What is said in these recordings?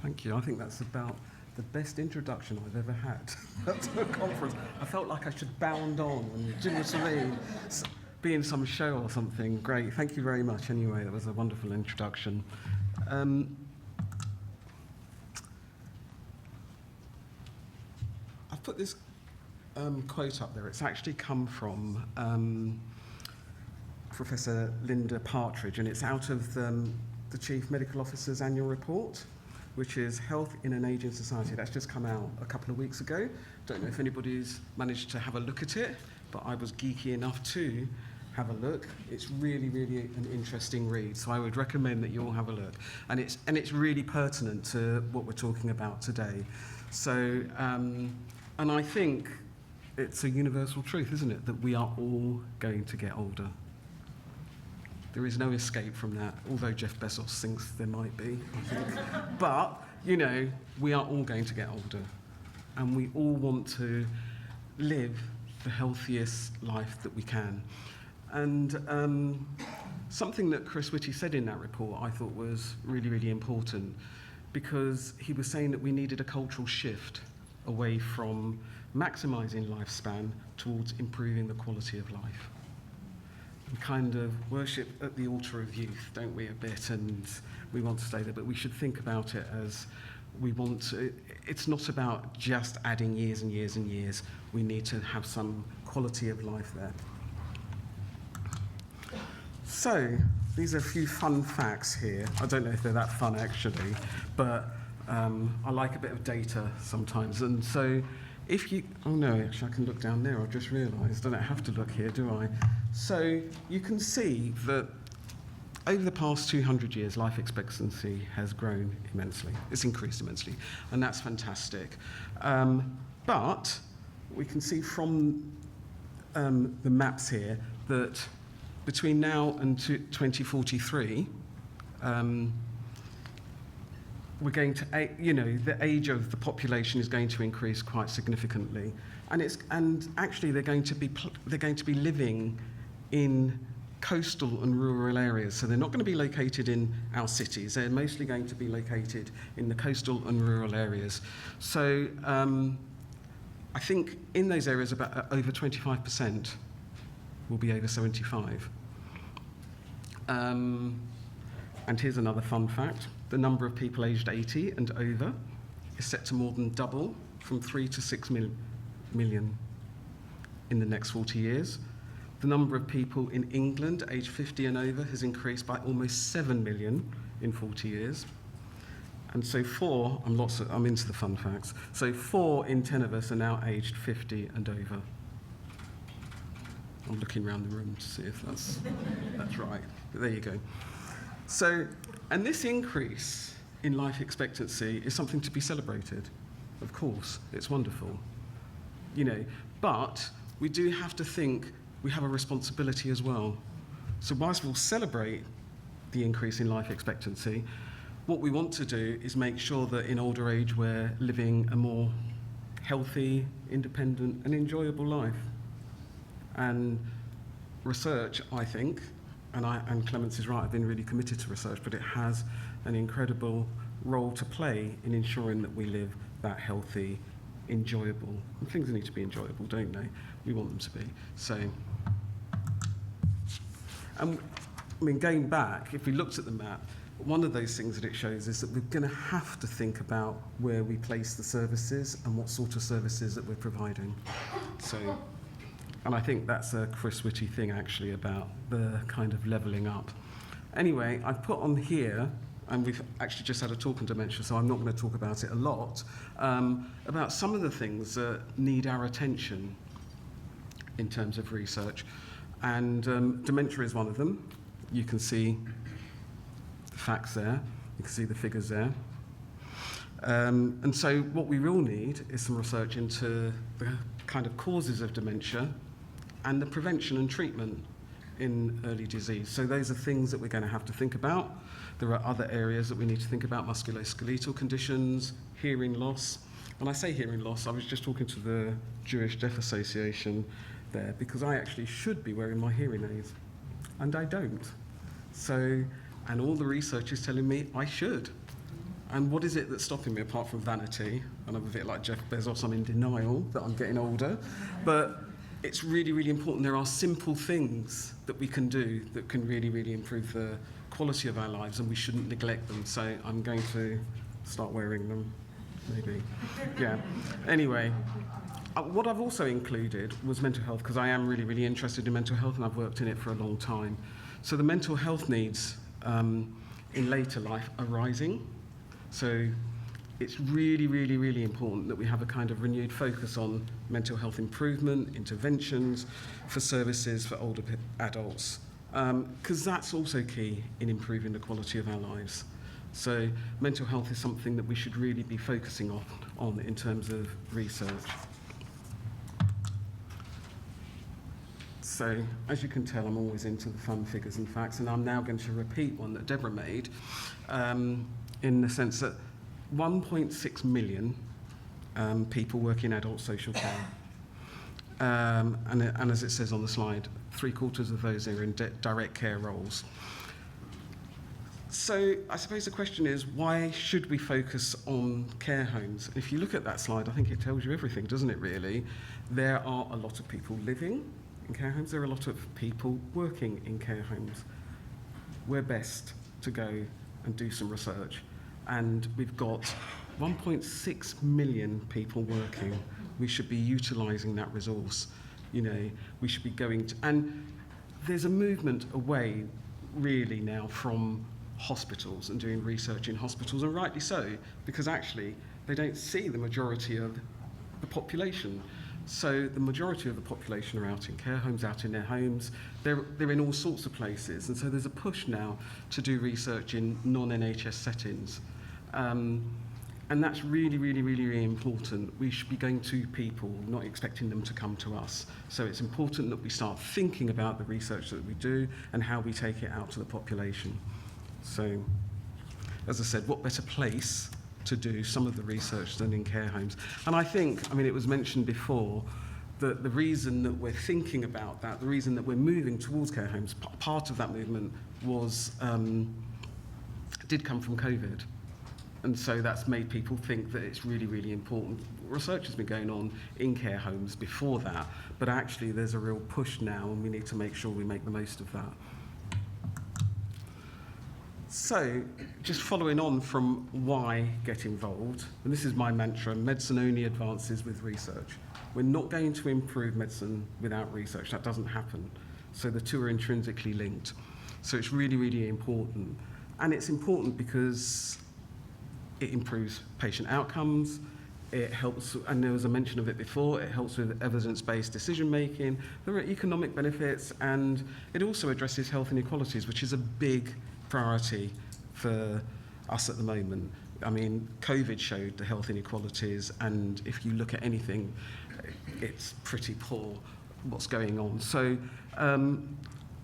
Thank you. I think that's about the best introduction I've ever had to a conference. I felt like I should bound on and, do you know what I mean? Be in some show or something. Great. Thank you very much. Anyway, that was a wonderful introduction. I've put this quote up there. It's actually come from Professor Linda Partridge, and it's out of the Chief Medical Officer's annual report, which is Health in an Ageing Society. That's just come out a couple of weeks ago. Don't know if anybody's managed to have a look at it, but I was geeky enough to have a look. It's really, really an interesting read, so I would recommend that you all have a look. And it's really pertinent to what we're talking about today. So, and I think it's a universal truth, isn't it, that we are all going to get older. There is no escape from that, although Jeff Bezos thinks there might be, I think. But, you know, we are all going to get older. And we all want to live the healthiest life that we can. And something that Chris Whitty said in that report I thought was really, really important, because he was saying that we needed a cultural shift away from maximising lifespan towards improving the quality of life. We kind of worship at the altar of youth, don't we, a bit, and we want to stay there, but we should think about it as we want to. It's not about just adding years and years and years. We need to have some quality of life there. So, these are a few fun facts here. I don't know if they're that fun, actually, but I like a bit of data sometimes. And so, if you... Oh, no, actually, I can look down there. I've just realised. I don't have to look here, do I? So, you can see that over the past 200 years, life expectancy has grown immensely. It's increased immensely, and that's fantastic. But we can see from the maps here that between now and 2043, we're going to, you know, the age of the population is going to increase quite significantly, and actually they're going to be living in coastal and rural areas. So they're not going to be located in our cities. They're mostly going to be located in the coastal and rural areas. So I think in those areas about over 25% will be over 75. And here's another fun fact. The number of people aged 80 and over is set to more than double, from 3 to 6 million in the next 40 years. The number of people in England aged 50 and over has increased by almost 7 million in 40 years. And so I'm into the fun facts. So 4 in 10 of us are now aged 50 and over. I'm looking around the room to see if that's right. But there you go. So, and this increase in life expectancy is something to be celebrated. Of course, it's wonderful. You know, but we do have to think we have a responsibility as well. So whilst we'll celebrate the increase in life expectancy, what we want to do is make sure that in older age we're living a more healthy, independent, and enjoyable life. And research, I think, and Clemence is right, I've been really committed to research, but it has an incredible role to play in ensuring that we live that healthy, enjoyable. And things need to be enjoyable, don't they? We want them to be. So, I mean, going back, if we looked at the map, one of those things that it shows is that we're going to have to think about where we place the services and what sort of services that we're providing. So, and I think that's a Chris Whitty thing, actually, about the kind of levelling up. Anyway, I've put on here, and we've actually just had a talk on dementia, so I'm not going to talk about it a lot, about some of the things that need our attention in terms of research. And dementia is one of them. You can see the facts there. You can see the figures there. And so what we will need is some research into the kind of causes of dementia and the prevention and treatment in early disease. So those are things that we're going to have to think about. There are other areas that we need to think about: musculoskeletal conditions, hearing loss. When I say hearing loss, I was just talking to the Jewish Deaf Association there, because I actually should be wearing my hearing aids, and I don't. So, and all the research is telling me I should. And what is it that's stopping me apart from vanity? And I'm a bit like Jeff Bezos, I'm in denial that I'm getting older. But it's really, really important. There are simple things that we can do that can really, really improve the quality of our lives, and we shouldn't neglect them. So I'm going to start wearing them, maybe. Yeah. Anyway, what I've also included was mental health, because I am really, really interested in mental health, and I've worked in it for a long time. So the mental health needs in later life are rising. So it's really, really, really important that we have a kind of renewed focus on mental health improvement, interventions for services for older adults, because that's also key in improving the quality of our lives. So mental health is something that we should really be focusing on in terms of research. So, as you can tell, I'm always into the fun figures and facts, and I'm now going to repeat one that Deborah made, in the sense that 1.6 million people work in adult social care. And as it says on the slide, 3/4 of those are in direct care roles. So I suppose the question is, why should we focus on care homes? If you look at that slide, I think it tells you everything, doesn't it, really? There are a lot of people living in care homes. There are a lot of people working in care homes. We're best to go and do some research. And we've got 1.6 million people working. We should be utilising that resource. You know, we should be going to... And there's a movement away, really, now from hospitals and doing research in hospitals, and rightly so, because actually they don't see the majority of the population. So the majority of the population are out in care homes, out in their homes. They're in all sorts of places. And so there's a push now to do research in non-NHS settings. And that's really, really, really, really important. We should be going to people, not expecting them to come to us. So it's important that we start thinking about the research that we do and how we take it out to the population. So, as I said, what better place to do some of the research than in care homes? And I think, I mean, it was mentioned before that the reason that we're thinking about that, the reason that we're moving towards care homes, part of that movement was, did come from COVID. And so that's made people think that it's really, really important. Research has been going on in care homes before that, but actually there's a real push now, and we need to make sure we make the most of that. So, just following on from why get involved, and this is my mantra, medicine only advances with research. We're not going to improve medicine without research. That doesn't happen. So the two are intrinsically linked. So it's really, really important. And it's important because it improves patient outcomes, it helps, and there was a mention of it before, it helps with evidence-based decision-making, there are economic benefits, and it also addresses health inequalities, which is a big priority for us at the moment. I mean, COVID showed the health inequalities, and if you look at anything, it's pretty poor what's going on. So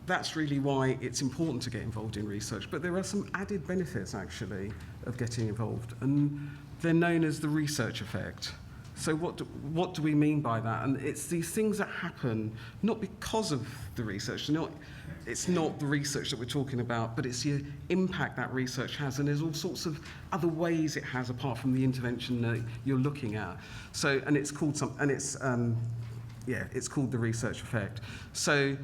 that's really why it's important to get involved in research. But there are some added benefits, actually, of getting involved, and they're known as the research effect. So what do we mean by that? And it's these things that happen not because of the research, it's not the research that we're talking about, but it's the impact that research has, and there's all sorts of other ways it has apart from the intervention that you're looking at. So, and it's called it's called the research effect. So,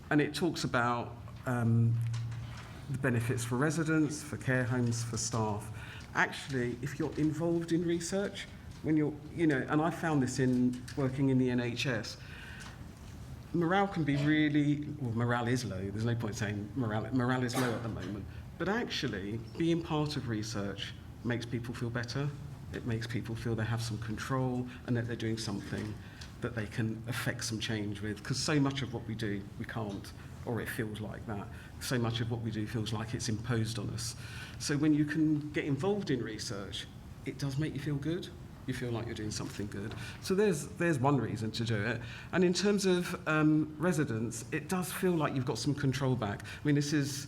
and it talks about the benefits for residents, for care homes, for staff. Actually, if you're involved in research, when you're, and I found this in working in the NHS, morale can be really, well, morale is low. There's no point saying morale is low at the moment. But actually, being part of research makes people feel better. It makes people feel they have some control and that they're doing something that they can affect some change with. Because so much of what we do, we can't, or it feels like that. So much of what we do feels like it's imposed on us. So when you can get involved in research, it does make you feel good. You feel like you're doing something good. So there's one reason to do it. And in terms of residents, it does feel like you've got some control back. I mean, this is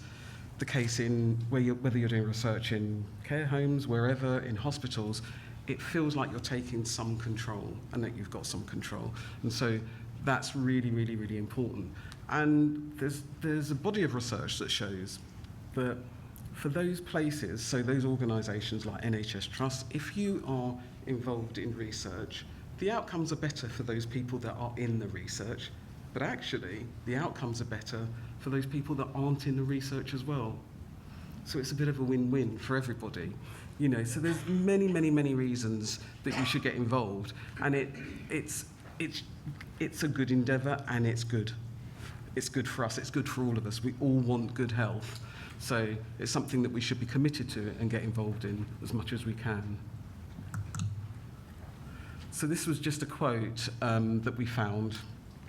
the case in whether you're doing research in care homes, wherever, in hospitals, it feels like you're taking some control and that you've got some control. And so that's really, really, really important. And there's a body of research that shows that for those places, so those organisations like NHS Trust, if you are involved in research, the outcomes are better for those people that are in the research, but actually the outcomes are better for those people that aren't in the research as well. So it's a bit of a win-win for everybody. You know, so there's many, many, many reasons that you should get involved, and it's a good endeavour, and it's good. It's good for us. It's good for all of us. We all want good health, so it's something that we should be committed to and get involved in as much as we can. So this was just a quote that we found.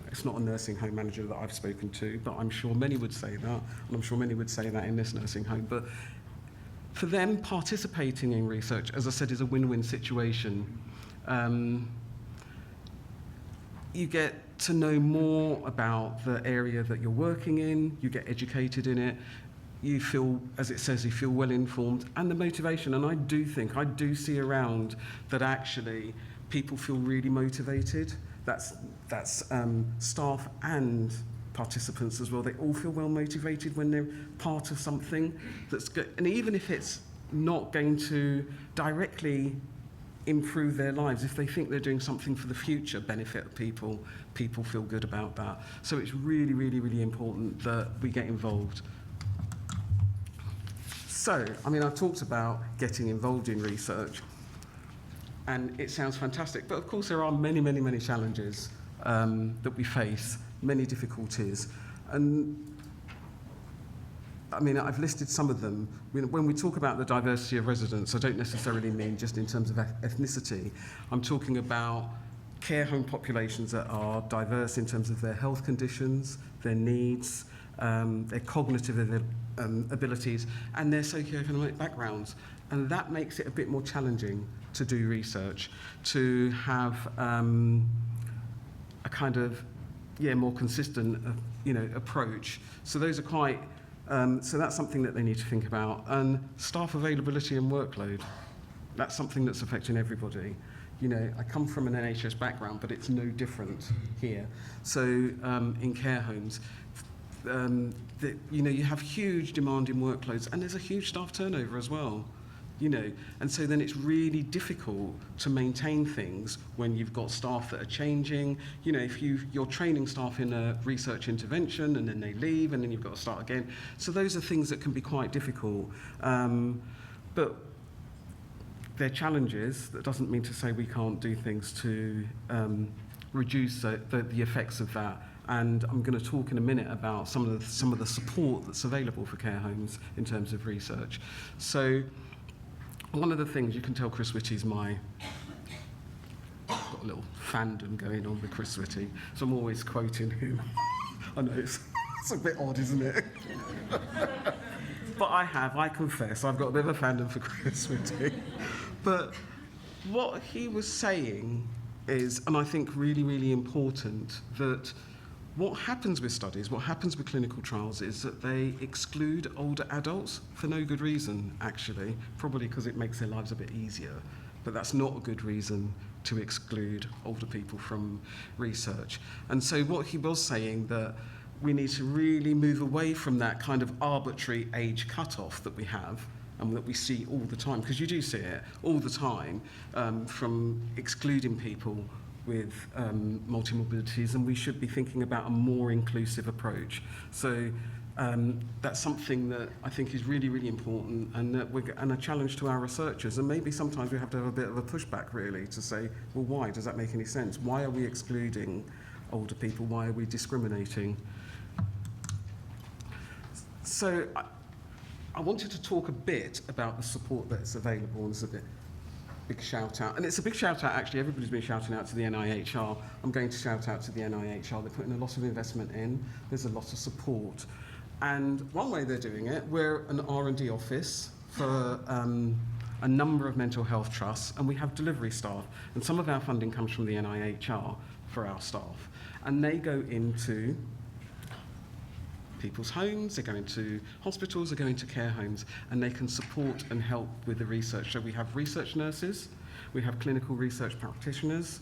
It's not a nursing home manager that I've spoken to, but I'm sure many would say that, and I'm sure many would say that in this nursing home. But for them, participating in research, as I said, is a win-win situation. You get to know more about the area that you're working in, you get educated in it, you feel, as it says, you feel well informed, and the motivation. And I do see around that actually people feel really motivated. That's staff and participants as well. They all feel well motivated when they're part of something that's good. And even if it's not going to directly improve their lives, if they think they're doing something for the future benefit of people feel good about that. So it's really, really, really important that we get involved. So, I mean, I've talked about getting involved in research, and it sounds fantastic, but of course there are many, many, many challenges that we face, many difficulties. And I mean, I've listed some of them. When we talk about the diversity of residents, I don't necessarily mean just in terms of ethnicity. I'm talking about care home populations that are diverse in terms of their health conditions, their needs, their cognitive abilities, and their socioeconomic backgrounds. And that makes it a bit more challenging to do research, to have a kind of, more consistent, approach. So those are quite, so that's something that they need to think about. And staff availability and workload, that's something that's affecting everybody. You know, I come from an NHS background, but it's no different here. So in care homes, you have huge demanding workloads, and there's a huge staff turnover as well. And so then it's really difficult to maintain things when you've got staff that are changing. If you're training staff in a research intervention and then they leave and then you've got to start again. So those are things that can be quite difficult. But they're challenges. That doesn't mean to say we can't do things to reduce the effects of that. And I'm going to talk in a minute about some of the support that's available for care homes in terms of research. So one of the things, you can tell Chris Whitty's I've got a little fandom going on with Chris Whitty, so I'm always quoting him. I know, it's a bit odd, isn't it? But I confess, I've got a bit of a fandom for Chris Whitty. But what he was saying is, and I think really, really important, that what happens with studies, what happens with clinical trials is that they exclude older adults for no good reason, actually, probably because it makes their lives a bit easier. But that's not a good reason to exclude older people from research. And so what he was saying, that we need to really move away from that kind of arbitrary age cutoff that we have and that we see all the time, because you do see it all the time, from excluding people with multimorbidities, and we should be thinking about a more inclusive approach. So that's something that I think is really, really important, and a challenge to our researchers. And maybe sometimes we have to have a bit of a pushback, really, to say, well, why? Does that make any sense? Why are we excluding older people? Why are we discriminating? So I wanted to talk a bit about the support that's available, and it's a big shout out. And it's a big shout out, actually. Everybody's been shouting out to the NIHR. I'm going to shout out to the NIHR. They're putting a lot of investment in. There's a lot of support. And one way they're doing it, we're an R&D office for a number of mental health trusts, and we have delivery staff. And some of our funding comes from the NIHR for our staff. And they go into people's homes, they go into hospitals, they go into care homes, and they can support and help with the research. So we have research nurses, we have clinical research practitioners,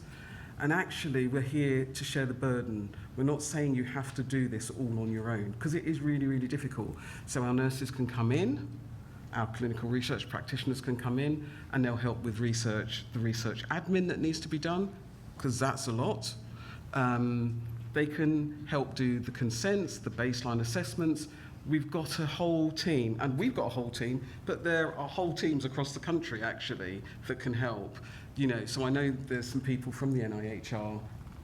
and actually we're here to share the burden. We're not saying you have to do this all on your own, because it is really, really difficult. So our nurses can come in, our clinical research practitioners can come in and they'll help with research, the research admin that needs to be done, because that's a lot. They can help do the consents, the baseline assessments. We've got a whole team, and we've got a whole team, but there are whole teams across the country, actually, that can help. You know, so I know there's some people from the NIHR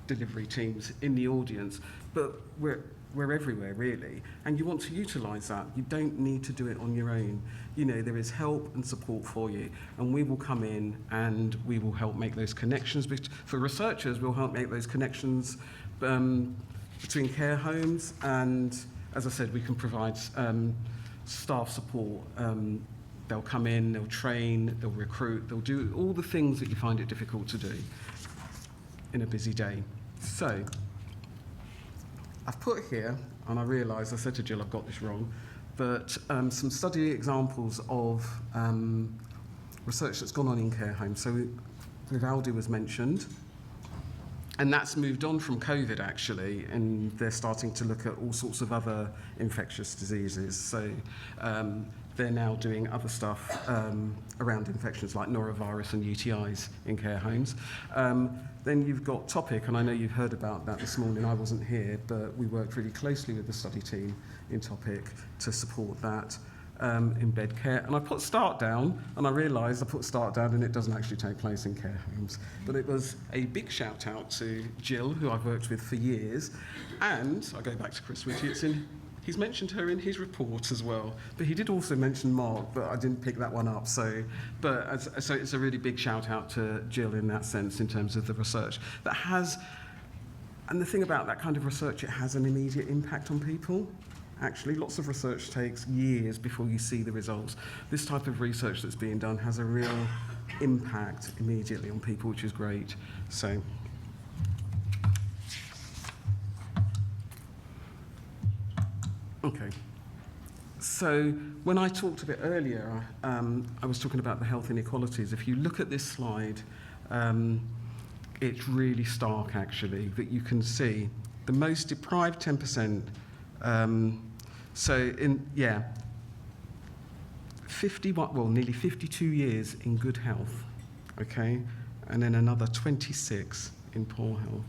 delivery teams in the audience, but we're everywhere, really, and you want to utilise that. You don't need to do it on your own. You know, there is help and support for you, and we will come in and we will help make those connections. For researchers, we'll help make those connections between care homes, and as I said, we can provide staff support. They'll come in, they'll train, they'll recruit, they'll do all the things that you find it difficult to do in a busy day. So, I've put here, and I realise, I said to Jill, I've got this wrong, but some study examples of research that's gone on in care homes. So VIVALDI was mentioned, and that's moved on from COVID, actually, and they're starting to look at all sorts of other infectious diseases. So they're now doing other stuff around infections like norovirus and UTIs in care homes. Then you've got Topic, and I know you've heard about that this morning. I wasn't here, but we worked really closely with the study team in Topic to support that in bed care. And I put START down, and I realised I put START down and it doesn't actually take place in care homes. But it was a big shout out to Jill, who I've worked with for years. And I go back to Chris Whitty, he's mentioned her in his report as well, but he did also mention Mark, but I didn't pick that one up. So it's a really big shout out to Jill in that sense, in terms of the research that has, and the thing about that kind of research, it has an immediate impact on people. Actually, lots of research takes years before you see the results. This type of research that's being done has a real impact immediately on people, which is great. So. Okay, so when I talked a bit earlier, I was talking about the health inequalities. If you look at this slide, it's really stark, actually, that you can see the most deprived 10%, nearly 52 years in good health, okay, and then another 26 in poor health,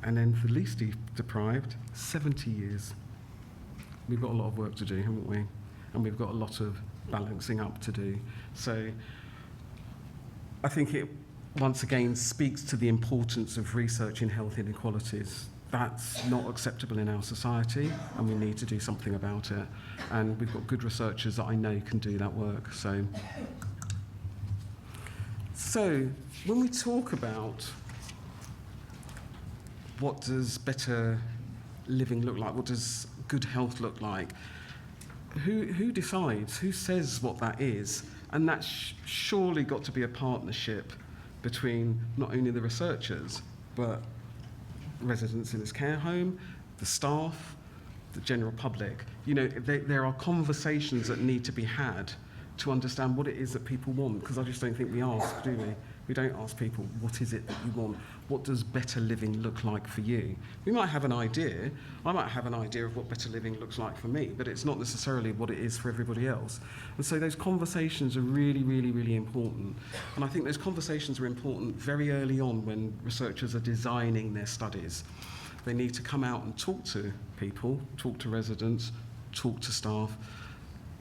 and then for least deprived, 70 years. We've got a lot of work to do, haven't we? And we've got a lot of balancing up to do. So I think it, once again, speaks to the importance of research in health inequalities. That's not acceptable in our society, and we need to do something about it. And we've got good researchers that I know can do that work. So when we talk about what does better living look like, what does good health look like, who decides, who says what that is? And that's surely got to be a partnership between not only the researchers, but residents in this care home, the staff, the general public. You know, there are conversations that need to be had to understand what it is that people want, because I just don't think we ask, do we? We don't ask people, what is it that you want? What does better living look like for you? We might have an idea. I might have an idea of what better living looks like for me, but it's not necessarily what it is for everybody else. And so those conversations are really, really, really important. And I think those conversations are important very early on when researchers are designing their studies. They need to come out and talk to people, talk to residents, talk to staff,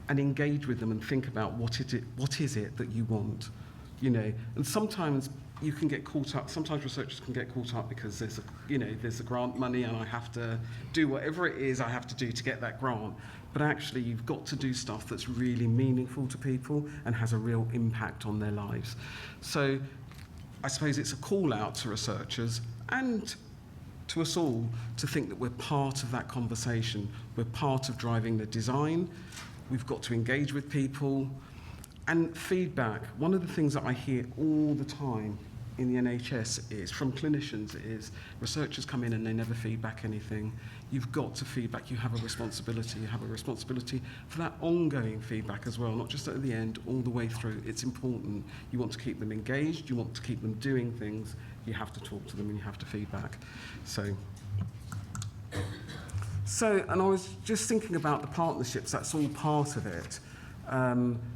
and engage with them and think about what is it that you want. You know, and sometimes you can get caught up, sometimes researchers can get caught up because there's a grant money and I have to do whatever it is I have to do to get that grant. But actually you've got to do stuff that's really meaningful to people and has a real impact on their lives. So I suppose it's a call out to researchers and to us all to think that we're part of that conversation. We're part of driving the design. We've got to engage with people. And feedback, one of the things that I hear all the time in the NHS is, from clinicians, is researchers come in and they never feedback anything. You've got to feedback, you have a responsibility. You have a responsibility for that ongoing feedback as well, not just at the end, all the way through. It's important. You want to keep them engaged, you want to keep them doing things, you have to talk to them and you have to feedback. So, and I was just thinking about the partnerships, that's all part of it.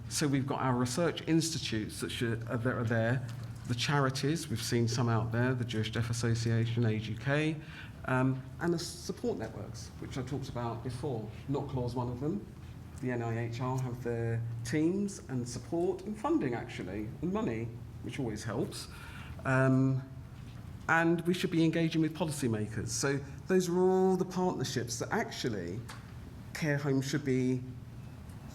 So we've got our research institutes that are there, the charities, we've seen some out there, the Jewish Deaf Association, Age UK, and the support networks, which I talked about before. NIHR is one of them. The NIHR have their teams and support and funding, actually, and money, which always helps. And we should be engaging with policymakers. So those are all the partnerships that actually care homes should be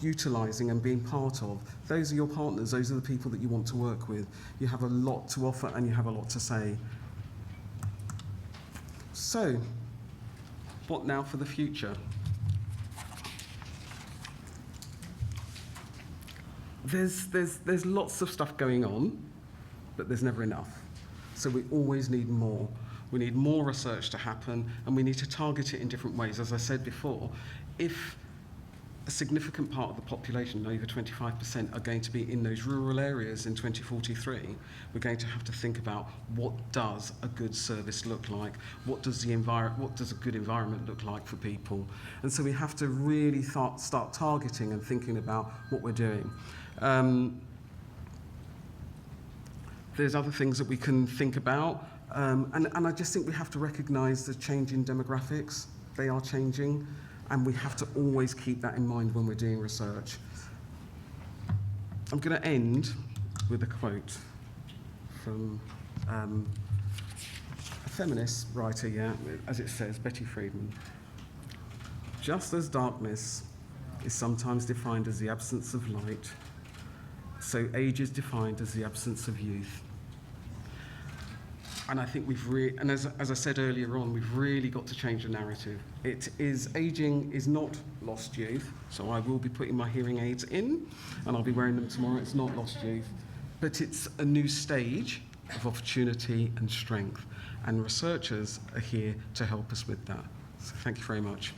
utilising and being part of. Those are your partners, those are the people that you want to work with. You have a lot to offer and you have a lot to say. So, what now for the future? There's lots of stuff going on, but there's never enough. So we always need more. We need more research to happen, and we need to target it in different ways. As I said before, if a significant part of the population, over 25%, are going to be in those rural areas in 2043, we're going to have to think about what does a good service look like? What does a good environment look like for people? And so we have to really start targeting and thinking about what we're doing. There's other things that we can think about, and I just think we have to recognise the change in demographics. They are changing, and we have to always keep that in mind when we're doing research. I'm going to end with a quote from a feminist writer, as it says, Betty Friedman. Just as darkness is sometimes defined as the absence of light, so age is defined as the absence of youth. And I think as I said earlier on, we've really got to change the narrative. Aging is not lost youth, so I will be putting my hearing aids in, and I'll be wearing them tomorrow. It's not lost youth, but it's a new stage of opportunity and strength, and researchers are here to help us with that. So thank you very much.